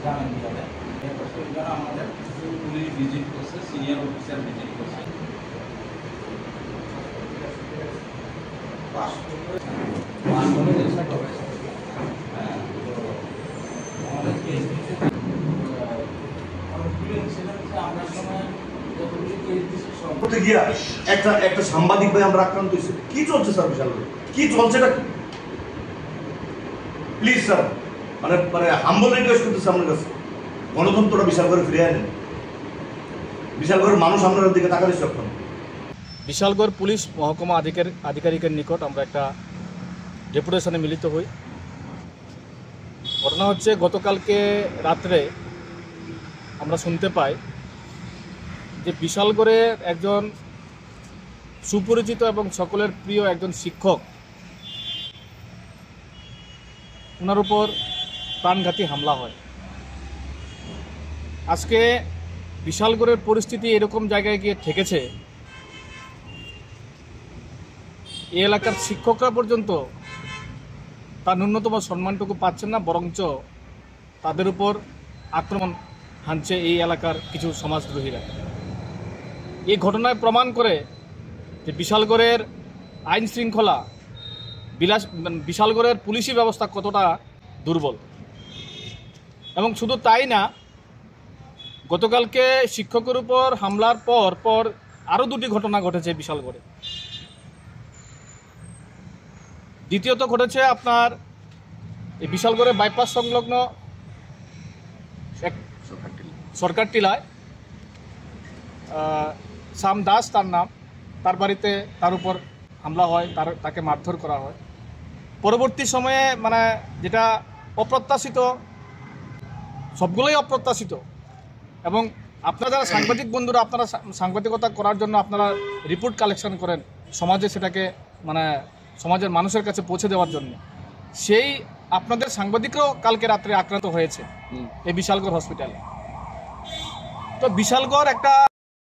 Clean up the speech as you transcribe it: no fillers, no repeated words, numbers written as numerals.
জানেন কিভাবে আমাদের পুলিশ ভিজিট করছে, সিনিয়র অফিসার ভিজিট করছে। একটা সাংবাদিক ভাই আমরা আক্রান্ত হয়েছি। কি চলছে স্যার বিশাল কি চলছে এটা প্লিজ স্যার মানে মানে হাম্বল রিকোয়েস্ট করতেছে আপনার কাছে, গণতন্ত্রটা বিশাল করে ফিরে আনেন। বিশালগড়ের মানুষ আপনার দিকে তাকালে সক্ষম। বিশালগড় পুলিশ মহকুমা আধিকারিকের নিকট আমরা একটা ডেপুটেশনে মিলিত হই। ঘটনা হচ্ছে গতকালকে রাত্রে আমরা শুনতে পাই যে বিশালগড়ের একজন সুপরিচিত এবং সকলের প্রিয় একজন শিক্ষক, ওনার উপর প্রাণঘাতী হামলা হয়। আজকে বিশালগড়ের পরিস্থিতি এরকম জায়গায় গিয়ে ঠেকেছে, এই এলাকার শিক্ষকরা পর্যন্ত তার ন্যূনতম সম্মানটুকু পাচ্ছেন না, বরঞ্চ তাদের উপর আক্রমণ হানছে এই এলাকার কিছু সমাজদ্রোহীরা। এই ঘটনায় প্রমাণ করে যে বিশালগড়ের আইন শৃঙ্খলা, বিশালগড়ের পুলিশি ব্যবস্থা কতটা দুর্বল। এবং শুধু তাই না, গতকালকে শিক্ষকের উপর হামলার পর আরও দুটি ঘটনা ঘটেছে বিশালগড়ে। দ্বিতীয়ত ঘটেছে আপনার এই বিশালগড়ের বাইপাস সংলগ্ন এক সরকার টিলায় শ্যাম দাস তার নাম, তার বাড়িতে তার উপর হামলা হয়, তাকে মারধর করা হয়। পরবর্তী সময়ে মানে যেটা অপ্রত্যাশিত, সবগুলোই অপ্রত্যাশিত। এবং আপনারা যারা সাংবাদিক বন্ধুরা, আপনারা সাংবাদিকতা করার জন্য আপনারা রিপোর্ট কালেকশন করেন সমাজে, সেটাকে মানে সমাজের মানুষের কাছে পৌঁছে দেওয়ার জন্য, সেই আপনাদের সাংবাদিকরাও কালকে রাত্রে আক্রান্ত হয়েছে এই বিশালগড় হসপিটালে। তো বিশালগড় একটা